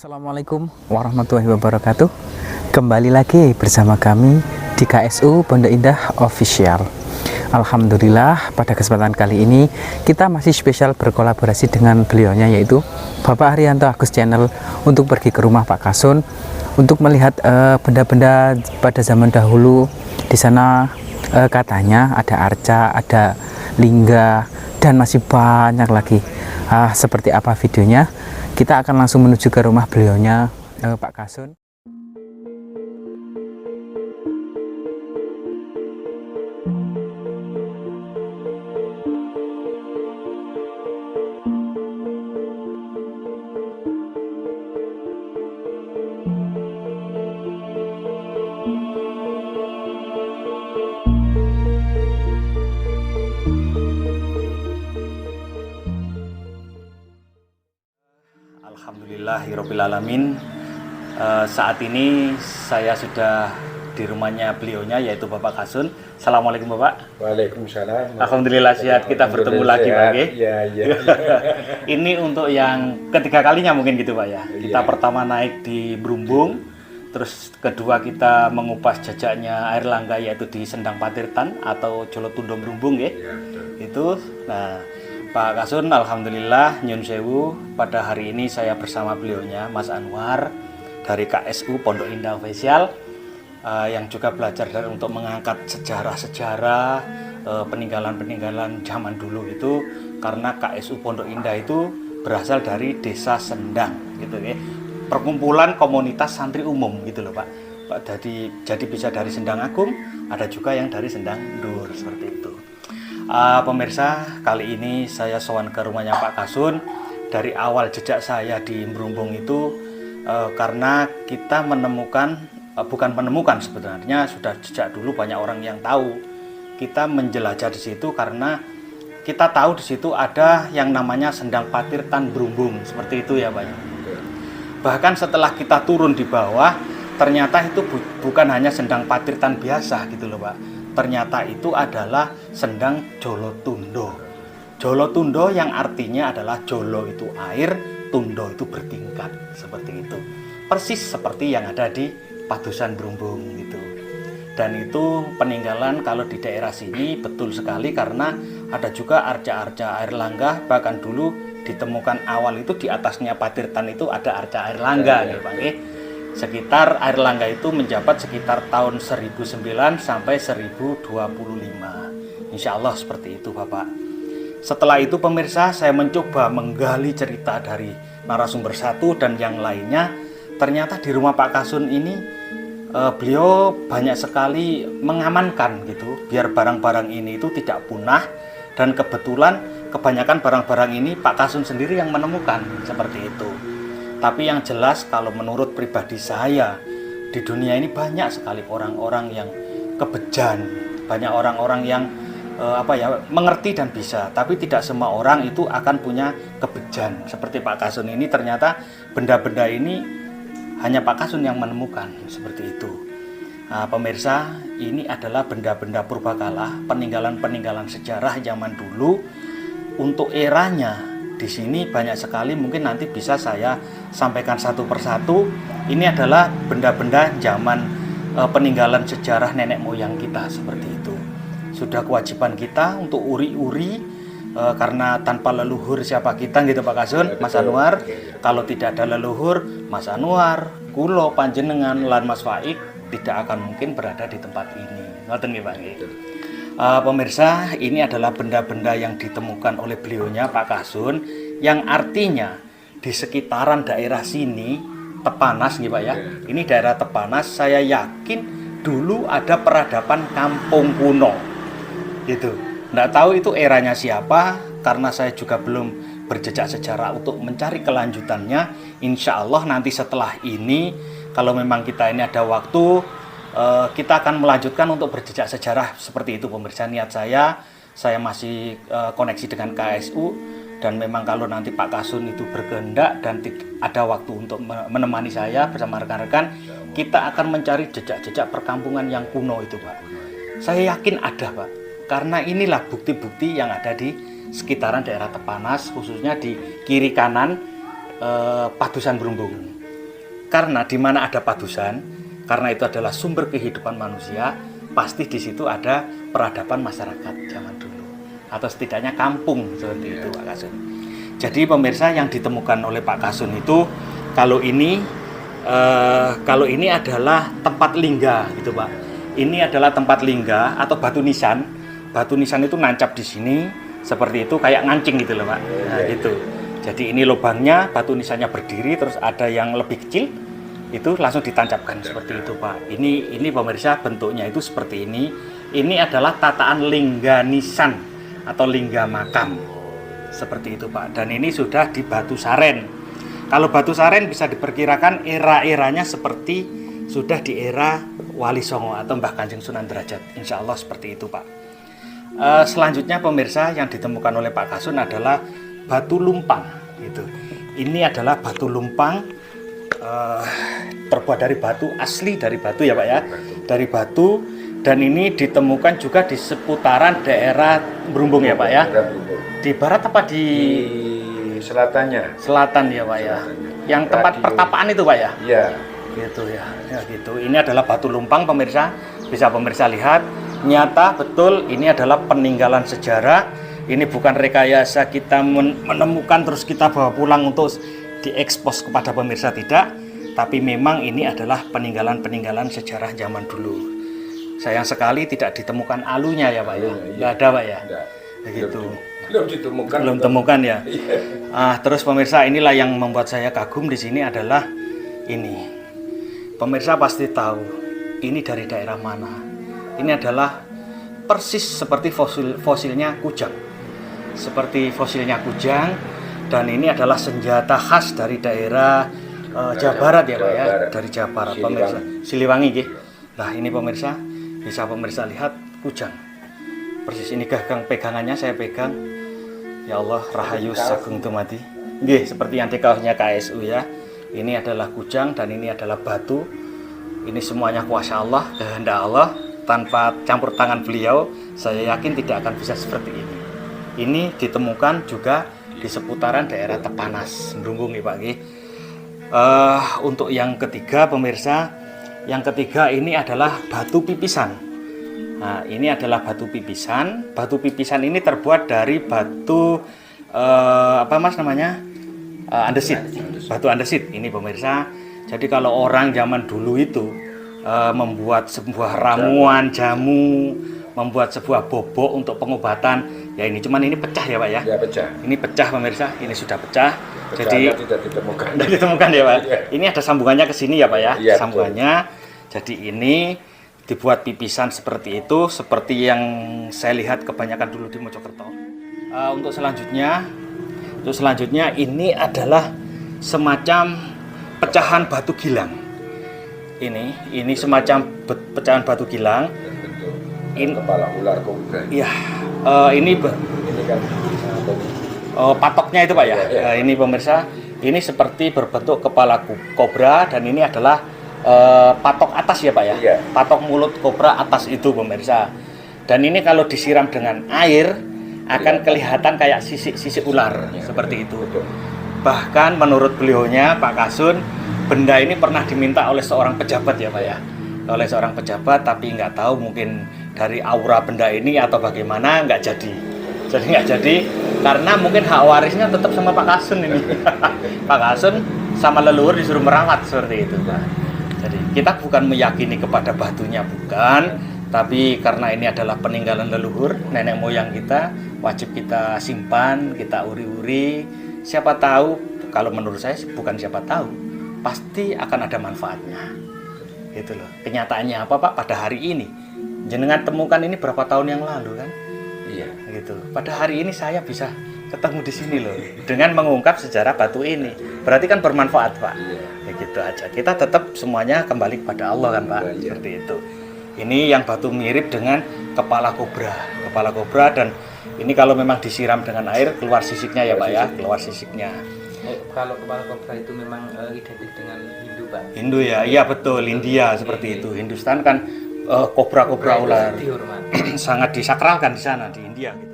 Assalamualaikum warahmatullahi wabarakatuh. Kembali lagi bersama kami di KSU Pondok Indah Official. Alhamdulillah pada kesempatan kali ini kita masih spesial berkolaborasi dengan beliaunya, yaitu Bapak Haryanto Agus Channel, untuk pergi ke rumah Pak Kasun untuk melihat benda-benda pada zaman dahulu. Di sana katanya ada arca, ada lingga, dan masih banyak lagi. Seperti apa videonya? Kita akan langsung menuju ke rumah beliaunya, Pak Kasun. Alhamdulillahirrabbilalamin. Saat ini saya sudah di rumahnya beliaunya, yaitu Bapak Kasun. Assalamualaikum Bapak. Waalaikumsalam. Alhamdulillah sehat, kita bertemu lagi Pak. Iya. Ini untuk yang ketiga kalinya mungkin gitu Pak ya. Kita Iya. pertama naik di Brumbung, terus kedua kita mengupas jejaknya air langga, yaitu di Sendang Patirtan atau Jolotundo Brumbung ya. Itu. Nah, Pak Kasun, alhamdulillah nyun sewu, pada hari ini saya bersama beliaunya Mas Anwar dari KSU Pondok Indah Official, yang juga belajar untuk mengangkat sejarah-sejarah peninggalan-peninggalan zaman dulu itu, karena KSU Pondok Indah itu berasal dari Desa Sendang gitu ya. Perkumpulan komunitas santri umum gitu loh Pak. Jadi bisa dari Sendang Agung, ada juga yang dari Sendang Dur, seperti itu. Pemirsa, kali ini saya sowan ke rumahnya Pak Kasun. Dari awal jejak saya di Brumbung itu, karena kita bukan menemukan, sebenarnya sudah sejak dulu banyak orang yang tahu. Kita menjelajah di situ karena kita tahu di situ ada yang namanya Sendang Patirtan Brumbung, seperti itu ya Pak. Bahkan setelah kita turun di bawah, ternyata itu bukan hanya Sendang Patirtan biasa gitu loh Pak. Ternyata itu adalah Sendang Jolotundo. Jolotundo yang artinya adalah Jolo itu air, Tundo itu bertingkat, seperti itu. Persis seperti yang ada di Padusan Brumbung gitu. Dan itu peninggalan kalau di daerah sini betul sekali, karena ada juga arca-arca air langga. Bahkan dulu ditemukan awal itu di atasnya Patirtan itu ada arca air langga nih Pak. Sekitar air langga itu menjabat sekitar tahun 1009 sampai 1025. Insya Allah seperti itu Bapak. Setelah itu pemirsa, saya mencoba menggali cerita dari narasumber satu dan yang lainnya. Ternyata di rumah Pak Kasun ini beliau banyak sekali mengamankan gitu, biar barang-barang ini itu tidak punah. Dan kebetulan kebanyakan barang-barang ini Pak Kasun sendiri yang menemukan, seperti itu. Tapi yang jelas kalau menurut pribadi saya, di dunia ini banyak sekali orang-orang yang kebejan, banyak orang-orang yang mengerti dan bisa, tapi tidak semua orang itu akan punya kebejan. Seperti Pak Kasun ini, ternyata benda-benda ini hanya Pak Kasun yang menemukan, seperti itu. Nah, pemirsa, ini adalah benda-benda purbakala, peninggalan-peninggalan sejarah zaman dulu. Untuk eranya di sini banyak sekali, mungkin nanti bisa saya sampaikan satu persatu. Ini adalah benda-benda zaman peninggalan sejarah nenek moyang kita, seperti itu. Sudah kewajiban kita untuk uri-uri, karena tanpa leluhur siapa kita gitu Pak Kasun, Mas Anwar. Kalau tidak ada leluhur, Mas Anwar, kulo, panjenengan, lan Mas Faik tidak akan mungkin berada di tempat ini. Ngoten nggih Pak. Pemirsa, ini adalah benda-benda yang ditemukan oleh beliaunya Pak Kasun, yang artinya di sekitaran daerah sini, Tepanas nih Pak ya. Ini daerah Tepanas, saya yakin dulu ada peradaban kampung kuno gitu. Nggak tahu itu eranya siapa, karena saya juga belum berjejak sejarah untuk mencari kelanjutannya. Insya Allah nanti setelah ini, kalau memang kita ini ada waktu, kita akan melanjutkan untuk berjejak sejarah seperti itu pemirsa. Niat saya masih koneksi dengan KSU, dan memang kalau nanti Pak Kasun itu berkehendak dan ada waktu untuk menemani saya bersama rekan-rekan, kita akan mencari jejak-jejak perkampungan yang kuno itu Pak. Saya yakin ada Pak, karena inilah bukti-bukti yang ada di sekitaran daerah Tepanas, khususnya di kiri kanan Padusan Brumbung. Karena di mana ada padusan, karena itu adalah sumber kehidupan manusia, pasti di situ ada peradaban masyarakat zaman dulu, atau setidaknya kampung seperti itu, Pak Kasun. Jadi pemirsa, yang ditemukan oleh Pak Kasun itu kalau ini adalah tempat lingga gitu, Pak. Ini adalah tempat lingga atau batu nisan. Batu nisan itu nancap di sini seperti itu, kayak ngancing gitu loh, Pak. Nah, gitu. Jadi ini lubangnya, batu nisannya berdiri, terus ada yang lebih kecil, itu langsung ditancapkan seperti itu, Pak. Ini pemirsa, bentuknya itu seperti ini. Ini adalah tataan lingga nisan atau lingga makam. Seperti itu, Pak. Dan ini sudah di Batu Saren. Kalau Batu Saren bisa diperkirakan era-eranya seperti sudah di era Wali Songo atau Mbah Kanjeng Sunan Derajat. Insya Allah seperti itu, Pak. Selanjutnya pemirsa, yang ditemukan oleh Pak Kasun adalah batu lumpang gitu. Ini adalah batu lumpang terbuat dari batu, asli dari batu ya, Pak ya. Dari batu, dan ini ditemukan juga di seputaran daerah Brumbung ya, Pak ya. Di barat apa di selatannya? Selatan ya, Pak ya. Yang tempat pertapaan itu, Pak ya. Iya. Gitu ya. Ya gitu. Ini adalah batu lumpang pemirsa. Bisa pemirsa lihat, nyata betul ini adalah peninggalan sejarah. Ini bukan rekayasa kita menemukan terus kita bawa pulang untuk diekspos kepada pemirsa, tidak. Tapi memang ini adalah peninggalan-peninggalan sejarah zaman dulu. Sayang sekali tidak ditemukan alunya ya, Pak ya. Nggak ada, Pak ya. Begitu. Belum ditemukan ya. Terus pemirsa, inilah yang membuat saya kagum di sini adalah ini. Pemirsa pasti tahu ini dari daerah mana. Ini adalah persis seperti fosilnya kujang. Seperti fosilnya kujang, dan ini adalah senjata khas dari daerah Jawa Barat ya, Pak ya, dari Jawa Barat, pemirsa. Siliwangi gitu. Nah, ini pemirsa, bisa pemirsa lihat kujang. Persis ini gagang pegangannya, saya pegang. Ya Allah, Rahayu Sagung Tumati. Nggih, seperti yang di kaosnya KSU ya. Ini adalah kujang dan ini adalah batu. Ini semuanya kuasa Allah, kehendak Allah. Tanpa campur tangan beliau, saya yakin tidak akan bisa seperti ini. Ini ditemukan juga di seputaran daerah Tepanas, Brumbung nih, Pak. Untuk yang ketiga pemirsa, yang ketiga ini adalah batu pipisan. Nah, ini adalah batu pipisan. Batu pipisan ini terbuat dari batu apa Mas namanya? Andesit. Batu andesit ini pemirsa. Jadi kalau orang zaman dulu itu membuat sebuah ramuan jamu, membuat sebuah bobok untuk pengobatan, ya ini cuman ini pecah ya, Pak ya. Ya, pecah. Ini pecah pemirsa, ini sudah pecah. Pecahnya Jadi tidak ditemukan. Tidak ditemukan ya, Pak. Ya. Ini ada sambungannya ke sini ya, Pak ya. Ya, sambungannya. Jadi ini dibuat pipisan seperti itu, seperti yang saya lihat kebanyakan dulu di Mojokerto. Untuk selanjutnya ini adalah semacam pecahan batu gilang. Ini semacam pecahan batu gilang. Ini kepala ular kobra. Iya, ini kan patoknya itu, Pak ya. Ya. Ini pemirsa, ini seperti berbentuk kepala kobra, dan ini adalah patok atas ya, Pak ya. Ya. Patok mulut kobra atas itu pemirsa. Dan ini kalau disiram dengan air akan kelihatan kayak sisik-sisik ular seperti itu. Betul. Bahkan menurut beliaunya Pak Kasun, benda ini pernah diminta oleh seorang pejabat ya, Pak ya. Oleh seorang pejabat, tapi nggak tahu mungkin dari aura benda ini atau bagaimana nggak jadi. Jadi nggak jadi karena mungkin hak warisnya tetap sama Pak Kasun ini. Pak Kasun sama leluhur disuruh merawat seperti itu, Pak. Jadi kita bukan meyakini kepada batunya, bukan, tapi karena ini adalah peninggalan leluhur nenek moyang kita, wajib kita simpan, kita uri-uri. Siapa tahu, kalau menurut saya bukan siapa tahu, pasti akan ada manfaatnya. Gitu loh. Kenyataannya apa, Pak? Pada hari ini jenengan temukan ini berapa tahun yang lalu kan? Iya. Gitu. Pada hari ini saya bisa ketemu di sini loh, dengan mengungkap sejarah batu ini. Berarti kan bermanfaat, Pak. Iya. Ya gitu aja. Kita tetap semuanya kembali kepada Allah kan, Pak. Iya. Seperti itu. Ini yang batu mirip dengan kepala kobra, dan ini kalau memang disiram dengan air keluar sisiknya ya, Pak ya, keluar sisiknya. Kalau kepala kobra itu memang identik dengan Hindu, Pak. Hindu ya, iya betul. India seperti itu. Hindustan kan kobra ular Dihormati. sangat disakralkan di sana di India. Gitu.